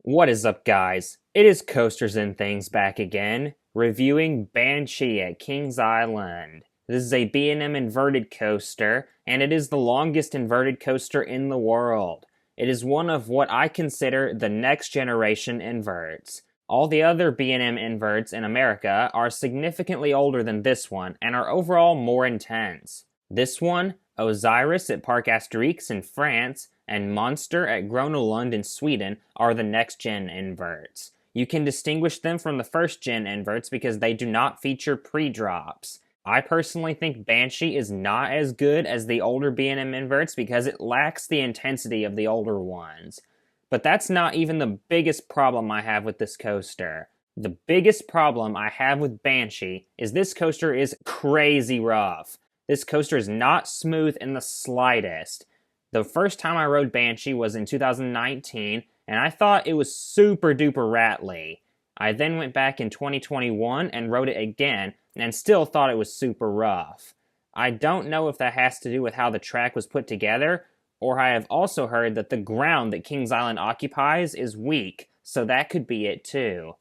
What is up, guys? It is Coasters and Things back again, reviewing Banshee at Kings Island. This is a B&M inverted coaster, and it is the longest inverted coaster in the world. It is one of what I consider the next generation inverts. All the other B&M inverts in America are significantly older than this one, and are overall more intense. This one, Osiris at Parc Astérix in France, and Monster at Grönelund in Sweden are the next-gen inverts. You can distinguish them from the first-gen inverts because they do not feature pre-drops. I personally think Banshee is not as good as the older B&M inverts because it lacks the intensity of the older ones. But that's not even the biggest problem I have with this coaster. The biggest problem I have with Banshee is this coaster is crazy rough. This coaster is not smooth in the slightest. The first time I rode Banshee was in 2019, and I thought it was super duper rattly. I then went back in 2021 and rode it again, and still thought it was super rough. I don't know if that has to do with how the track was put together, or I have also heard that the ground that Kings Island occupies is weak, so that could be it too.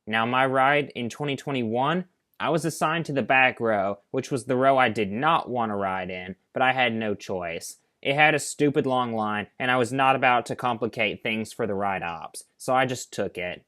Now, my ride in 2021, I was assigned to the back row, which was the row I did not want to ride in, but I had no choice. It had a stupid long line, and I was not about to complicate things for the ride ops, so I just took it.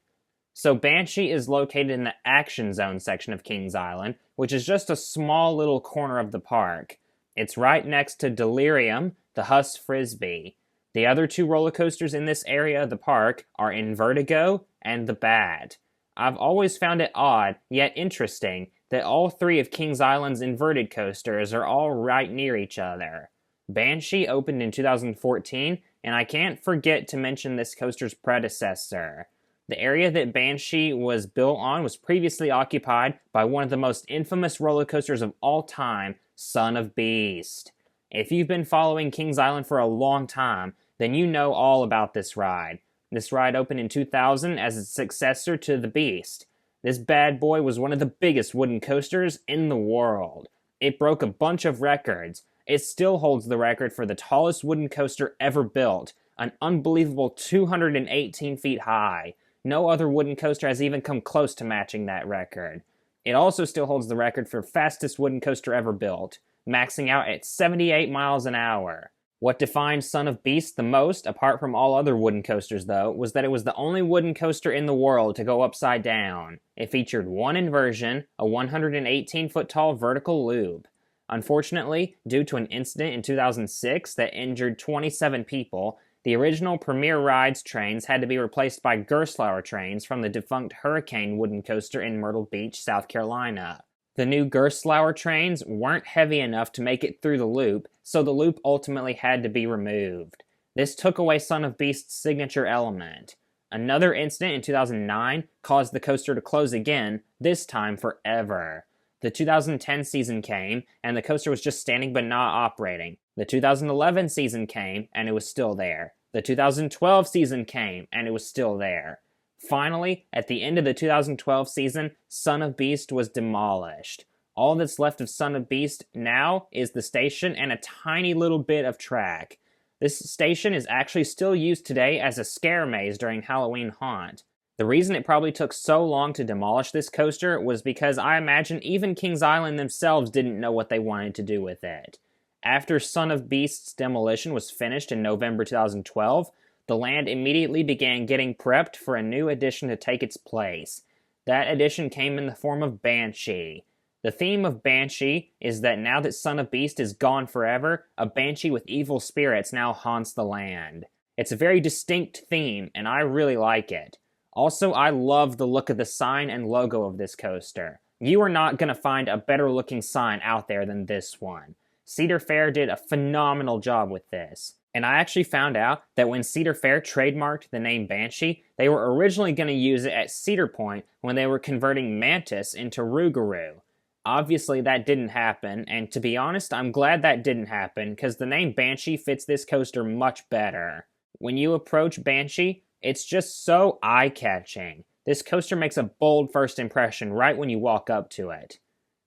So Banshee is located in the Action Zone section of Kings Island, which is just a small little corner of the park. It's right next to Delirium, the Huss Frisbee. The other two roller coasters in this area of the park are Invertigo and the Bat. I've always found it odd, yet interesting, that all three of Kings Island's inverted coasters are all right near each other. Banshee opened in 2014, and I can't forget to mention this coaster's predecessor. The area that Banshee was built on was previously occupied by one of the most infamous roller coasters of all time, Son of Beast. If you've been following Kings Island for a long time, then you know all about this ride. This ride opened in 2000 as its successor to the Beast. This bad boy was one of the biggest wooden coasters in the world. It broke a bunch of records. It still holds the record for the tallest wooden coaster ever built, an unbelievable 218 feet high. No other wooden coaster has even come close to matching that record. It also still holds the record for fastest wooden coaster ever built, maxing out at 78 miles an hour. What defined Son of Beast the most, apart from all other wooden coasters though, was that it was the only wooden coaster in the world to go upside down. It featured one inversion, a 118-foot tall vertical loop. Unfortunately, due to an incident in 2006 that injured 27 people, the original Premier Rides trains had to be replaced by Gerstlauer trains from the defunct Hurricane wooden coaster in Myrtle Beach, South Carolina. The new Gerstlauer trains weren't heavy enough to make it through the loop, so the loop ultimately had to be removed. This took away Son of Beast's signature element. Another incident in 2009 caused the coaster to close again, this time forever. The 2010 season came, and the coaster was just standing but not operating. The 2011 season came, and it was still there. The 2012 season came, and it was still there. Finally, at the end of the 2012 season, Son of Beast was demolished. All that's left of Son of Beast now is the station and a tiny little bit of track. This station is actually still used today as a scare maze during Halloween Haunt. The reason it probably took so long to demolish this coaster was because I imagine even Kings Island themselves didn't know what they wanted to do with it. After Son of Beast's demolition was finished in November 2012, the land immediately began getting prepped for a new addition to take its place. That addition came in the form of Banshee. The theme of Banshee is that now that Son of Beast is gone forever, a banshee with evil spirits now haunts the land. It's a very distinct theme, and I really like it. Also, I love the look of the sign and logo of this coaster. You are not going to find a better looking sign out there than this one. Cedar Fair did a phenomenal job with this. And I actually found out that when Cedar Fair trademarked the name Banshee, they were originally going to use it at Cedar Point when they were converting Mantis into Rougarou. Obviously that didn't happen, and to be honest, I'm glad that didn't happen, because the name Banshee fits this coaster much better. When you approach Banshee, it's just so eye-catching. This coaster makes a bold first impression right when you walk up to it.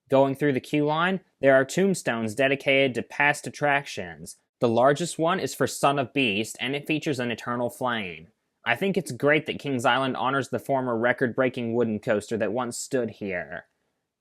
Going through the queue line, there are tombstones dedicated to past attractions. The largest one is for Son of Beast, and it features an eternal flame. I think it's great that Kings Island honors the former record-breaking wooden coaster that once stood here.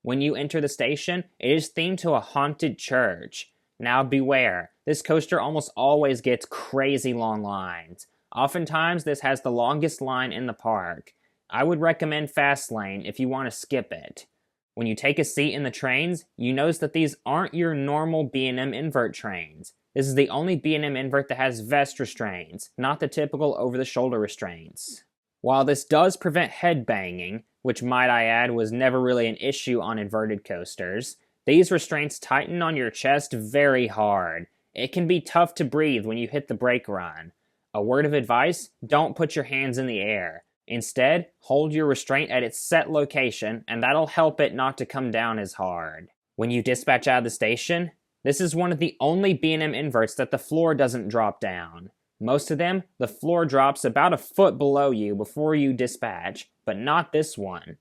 When you enter the station, it is themed to a haunted church. Now beware, this coaster almost always gets crazy long lines. Oftentimes, this has the longest line in the park. I would recommend Fast Lane if you want to skip it. When you take a seat in the trains, you notice that these aren't your normal B&M invert trains. This is the only B&M invert that has vest restraints, not the typical over-the-shoulder restraints. While this does prevent headbanging, which might I add was never really an issue on inverted coasters, these restraints tighten on your chest very hard. It can be tough to breathe when you hit the brake run. A word of advice, don't put your hands in the air. Instead, hold your restraint at its set location, and that'll help it not to come down as hard. When you dispatch out of the station, this is one of the only B&M inverts that the floor doesn't drop down. Most of them, the floor drops about a foot below you before you dispatch, but not this one.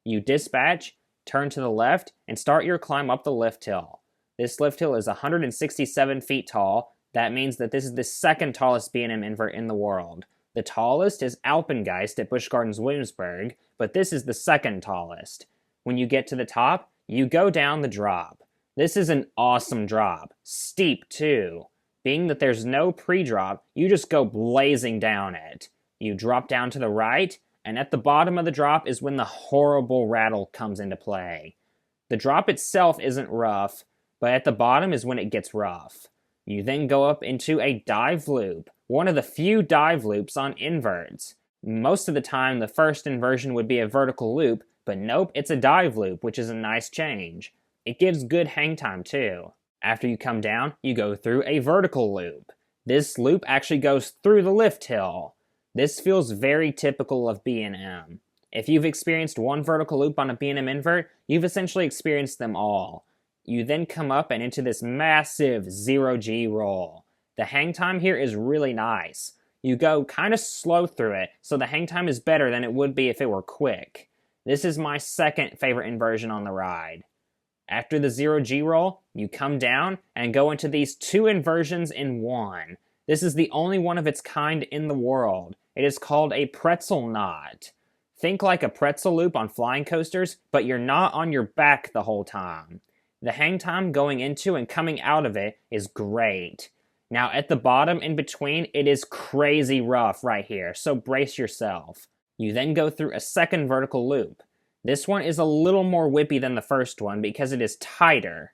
You dispatch, turn to the left, and start your climb up the lift hill. This lift hill is 167 feet tall. That means that this is the second tallest B&M invert in the world. The tallest is Alpengeist at Busch Gardens Williamsburg, but this is the second tallest. When you get to the top, you go down the drop. This is an awesome drop. Steep, too. Being that there's no pre-drop, you just go blazing down it. You drop down to the right, and at the bottom of the drop is when the horrible rattle comes into play. The drop itself isn't rough, but at the bottom is when it gets rough. You then go up into a dive loop, one of the few dive loops on inverts. Most of the time, the first inversion would be a vertical loop, but nope, it's a dive loop, which is a nice change. It gives good hang time too. After you come down, you go through a vertical loop. This loop actually goes through the lift hill. This feels very typical of B&M. If you've experienced one vertical loop on a B&M invert, you've essentially experienced them all. You then come up and into this massive 0G roll. The hang time here is really nice. You go kind of slow through it, so the hang time is better than it would be if it were quick. This is my second favorite inversion on the ride. After the 0G roll, you come down and go into these two inversions in one. This is the only one of its kind in the world. It is called a pretzel knot. Think like a pretzel loop on flying coasters, but you're not on your back the whole time. The hang time going into and coming out of it is great. Now at the bottom in between, it is crazy rough right here, so brace yourself. You then go through a second vertical loop. This one is a little more whippy than the first one because it is tighter.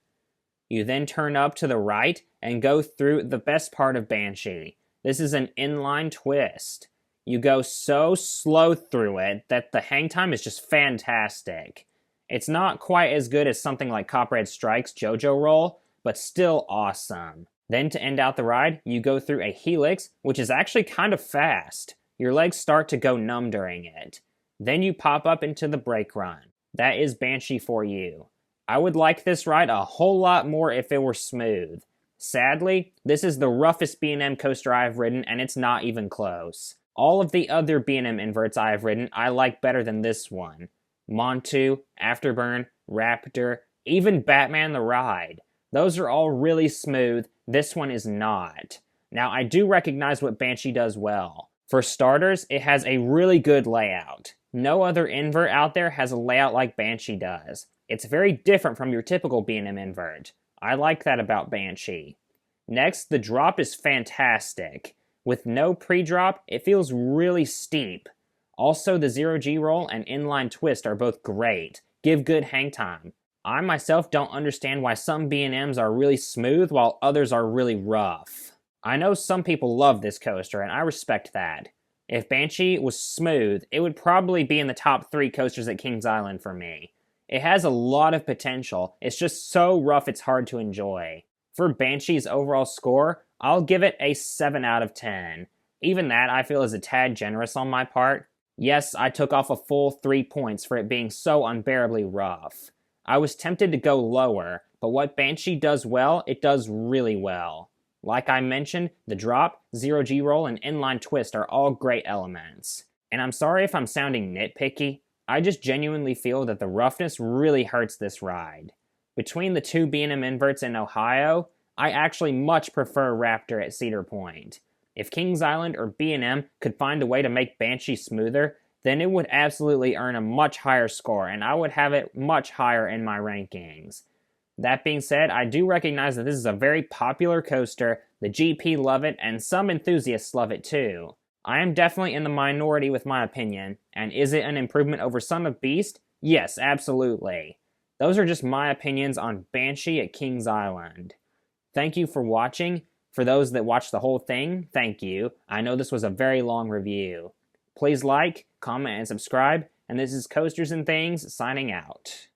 You then turn up to the right and go through the best part of Banshee. This is an inline twist. You go so slow through it that the hang time is just fantastic. It's not quite as good as something like Copperhead Strike's JoJo roll, but still awesome. Then to end out the ride, you go through a helix, which is actually kind of fast. Your legs start to go numb during it. Then you pop up into the brake run. That is Banshee for you. I would like this ride a whole lot more if it were smooth. Sadly, this is the roughest B&M coaster I have ridden, and it's not even close. All of the other B&M inverts I have ridden I like better than this one. Montu, Afterburn, Raptor, even Batman the Ride. Those are all really smooth, this one is not. Now I do recognize what Banshee does well. For starters, it has a really good layout. No other invert out there has a layout like Banshee does. It's very different from your typical B&M invert. I like that about Banshee. Next, the drop is fantastic. With no pre-drop, it feels really steep. Also, the 0G roll and inline twist are both great. Give good hang time. I myself don't understand why some B&Ms are really smooth while others are really rough. I know some people love this coaster, and I respect that. If Banshee was smooth, it would probably be in the top 3 coasters at Kings Island for me. It has a lot of potential, it's just so rough it's hard to enjoy. For Banshee's overall score, I'll give it a 7 out of 10. Even that I feel is a tad generous on my part. Yes, I took off a full 3 points for it being so unbearably rough. I was tempted to go lower, but what Banshee does well, it does really well. Like I mentioned, the drop, 0G roll, and inline twist are all great elements. And I'm sorry if I'm sounding nitpicky, I just genuinely feel that the roughness really hurts this ride. Between the two B&M inverts in Ohio, I actually much prefer Raptor at Cedar Point. If Kings Island or B&M could find a way to make Banshee smoother, then it would absolutely earn a much higher score, and I would have it much higher in my rankings. That being said, I do recognize that this is a very popular coaster, the GP love it, and some enthusiasts love it too. I am definitely in the minority with my opinion, and is it an improvement over Son of Beast? Yes, absolutely. Those are just my opinions on Banshee at Kings Island. Thank you for watching. For those that watched the whole thing, thank you. I know this was a very long review. Please like, comment, and subscribe, and this is Coasters and Things signing out.